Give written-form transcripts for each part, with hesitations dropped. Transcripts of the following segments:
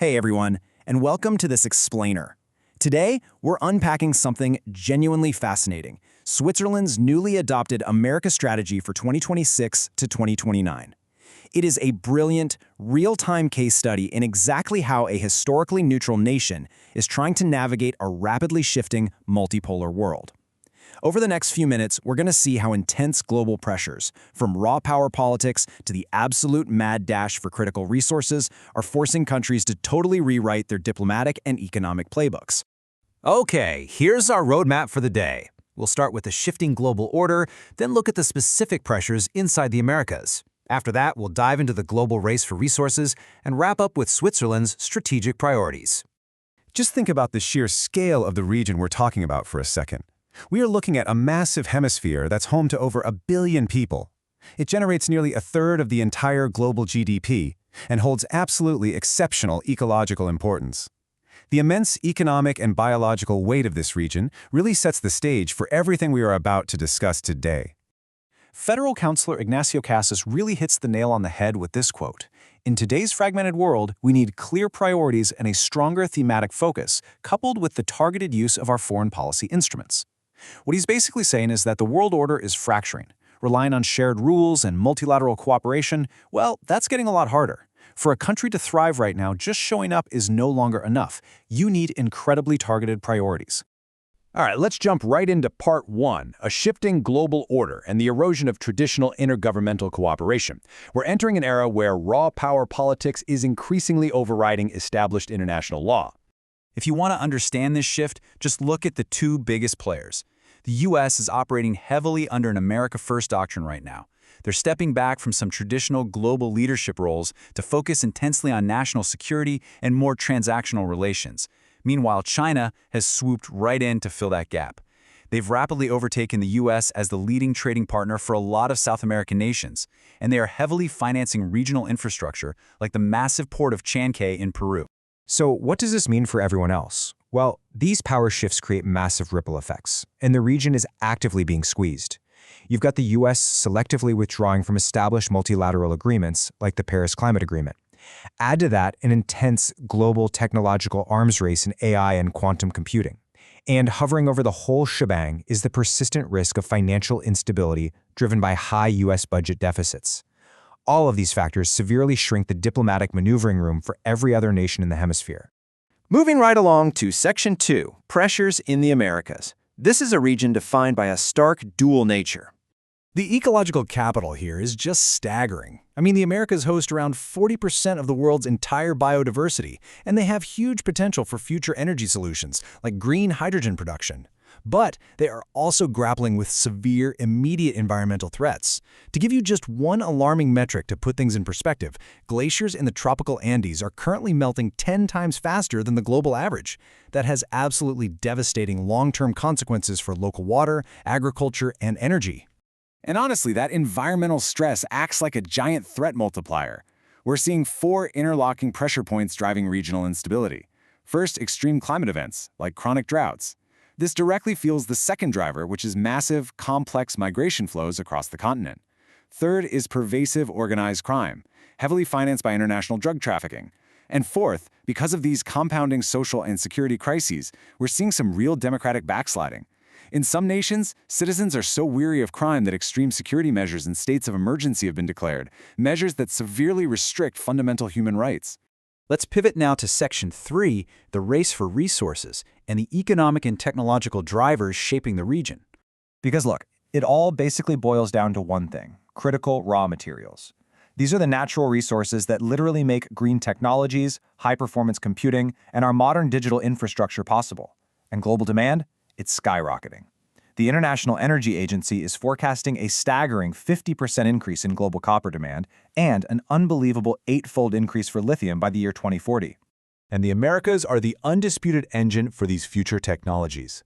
Hey everyone, and welcome to this explainer. Today, we're unpacking something genuinely fascinating, Switzerland's newly adopted America strategy for 2026 to 2029. It is a brilliant, real-time case study in exactly how a historically neutral nation is trying to navigate a rapidly shifting multipolar world. Over the next few minutes, we're going to see how intense global pressures, from raw power politics to the absolute mad dash for critical resources, are forcing countries to totally rewrite their diplomatic and economic playbooks. Okay, here's our roadmap for the day. We'll start with the shifting global order, then look at the specific pressures inside the Americas. After that, we'll dive into the global race for resources and wrap up with Switzerland's strategic priorities. Just think about the sheer scale of the region we're talking about for a second. We are looking at a massive hemisphere that's home to over 1 billion people. It generates nearly a third of the entire global GDP and holds absolutely exceptional ecological importance. The immense economic and biological weight of this region really sets the stage for everything we are about to discuss today. Federal Counselor Ignacio Casas really hits the nail on the head with this quote. In today's fragmented world, we need clear priorities and a stronger thematic focus, coupled with the targeted use of our foreign policy instruments. What he's basically saying is that the world order is fracturing. Relying on shared rules and multilateral cooperation, well, that's getting a lot harder. For a country to thrive right now, just showing up is no longer enough. You need incredibly targeted priorities. All right, let's jump right into part one, a shifting global order and the erosion of traditional intergovernmental cooperation. We're entering an era where raw power politics is increasingly overriding established international law. If you want to understand this shift, just look at the two biggest players. The U.S. is operating heavily under an America First doctrine right now. They're stepping back from some traditional global leadership roles to focus intensely on national security and more transactional relations. Meanwhile, China has swooped right in to fill that gap. They've rapidly overtaken the U.S. as the leading trading partner for a lot of South American nations, and they are heavily financing regional infrastructure like the massive port of Chancay in Peru. So what does this mean for everyone else? Well, these power shifts create massive ripple effects, and the region is actively being squeezed. You've got the U.S. selectively withdrawing from established multilateral agreements like the Paris Climate Agreement. Add to that an intense global technological arms race in AI and quantum computing. And hovering over the whole shebang is the persistent risk of financial instability driven by high U.S. budget deficits. All of these factors severely shrink the diplomatic maneuvering room for every other nation in the hemisphere. Moving right along to Section 2, Pressures in the Americas. This is a region defined by a stark dual nature. The ecological capital here is just staggering. I mean, the Americas host around 40% of the world's entire biodiversity, and they have huge potential for future energy solutions like green hydrogen production. But they are also grappling with severe, immediate environmental threats. To give you just one alarming metric to put things in perspective, glaciers in the tropical Andes are currently melting 10 times faster than the global average. That has absolutely devastating long-term consequences for local water, agriculture, and energy. And honestly, that environmental stress acts like a giant threat multiplier. We're seeing 4 interlocking pressure points driving regional instability. First, extreme climate events, like chronic droughts. This directly fuels the second driver, which is massive, complex migration flows across the continent. Third is pervasive organized crime, heavily financed by international drug trafficking. And fourth, because of these compounding social and security crises, we're seeing some real democratic backsliding. In some nations, citizens are so weary of crime that extreme security measures and states of emergency have been declared, measures that severely restrict fundamental human rights. Let's pivot now to Section 3, the race for resources, and the economic and technological drivers shaping the region. Because look, it all basically boils down to one thing: critical raw materials. These are the natural resources that literally make green technologies, high-performance computing, and our modern digital infrastructure possible. And global demand? It's skyrocketing. The International Energy Agency is forecasting a staggering 50% increase in global copper demand and an unbelievable 8-fold increase for lithium by the year 2040. And the Americas are the undisputed engine for these future technologies.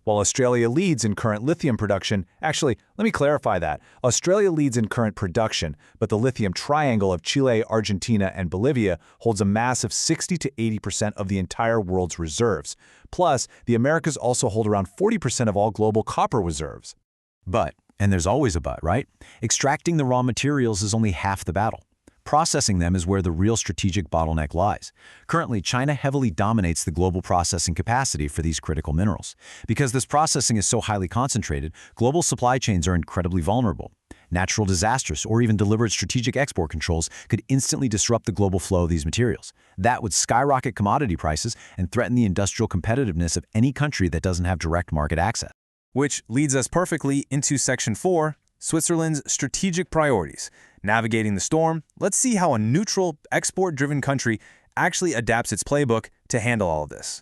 While Australia leads in current lithium production, actually, let me clarify that. Australia leads in current production, but the lithium triangle of Chile, Argentina, and Bolivia holds a massive 60 to 80% of the entire world's reserves. Plus, the Americas also hold around 40% of all global copper reserves. But, and there's always a but, right? Extracting the raw materials is only half the battle. Processing them is where the real strategic bottleneck lies. Currently, China heavily dominates the global processing capacity for these critical minerals. Because this processing is so highly concentrated, global supply chains are incredibly vulnerable. Natural disasters or even deliberate strategic export controls could instantly disrupt the global flow of these materials. That would skyrocket commodity prices and threaten the industrial competitiveness of any country that doesn't have direct market access. Which leads us perfectly into Section 4, Switzerland's strategic priorities. Navigating the storm, let's see how a neutral, export-driven country actually adapts its playbook to handle all of this.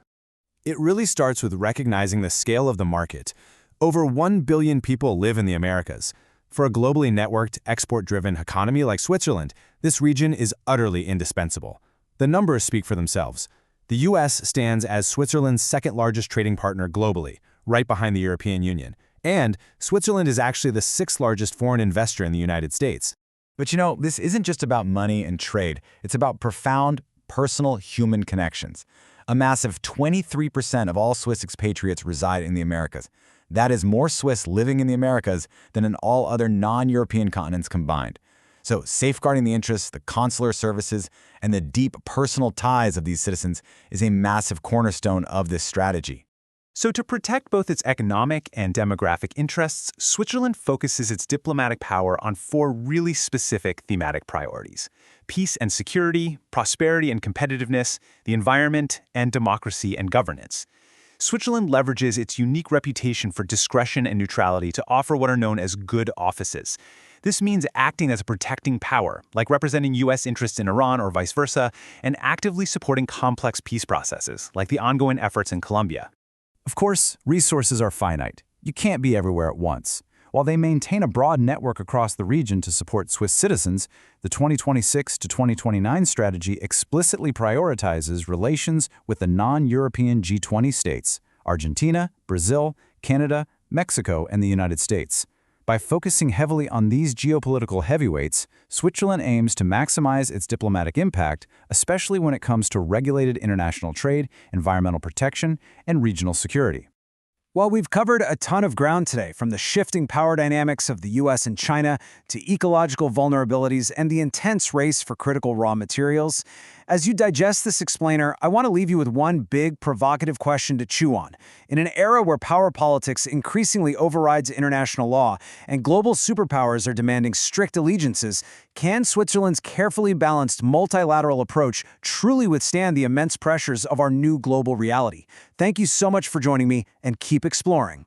It really starts with recognizing the scale of the market. Over 1 billion people live in the Americas. For a globally networked, export-driven economy like Switzerland, this region is utterly indispensable. The numbers speak for themselves. The U.S. stands as Switzerland's second-largest trading partner globally, right behind the European Union. And Switzerland is actually the sixth-largest foreign investor in the United States. But you know, this isn't just about money and trade. It's about profound, personal human connections. A massive 23% of all Swiss expatriates reside in the Americas. That is more Swiss living in the Americas than in all other non-European continents combined. So safeguarding the interests, the consular services, and the deep personal ties of these citizens is a massive cornerstone of this strategy. So to protect both its economic and demographic interests, Switzerland focuses its diplomatic power on 4 really specific thematic priorities: peace and security, prosperity and competitiveness, the environment, and democracy and governance. Switzerland leverages its unique reputation for discretion and neutrality to offer what are known as good offices. This means acting as a protecting power, like representing U.S. interests in Iran or vice versa, and actively supporting complex peace processes, like the ongoing efforts in Colombia. Of course, resources are finite. You can't be everywhere at once. While they maintain a broad network across the region to support Swiss citizens, the 2026 to 2029 strategy explicitly prioritizes relations with the non-European G20 states, Argentina, Brazil, Canada, Mexico, and the United States. By focusing heavily on these geopolitical heavyweights, Switzerland aims to maximize its diplomatic impact, especially when it comes to regulated international trade, environmental protection, and regional security. While we've covered a ton of ground today, from the shifting power dynamics of the US and China to ecological vulnerabilities and the intense race for critical raw materials, as you digest this explainer, I want to leave you with one big, provocative question to chew on. In an era where power politics increasingly overrides international law and global superpowers are demanding strict allegiances, can Switzerland's carefully balanced multilateral approach truly withstand the immense pressures of our new global reality? Thank you so much for joining me, and keep exploring.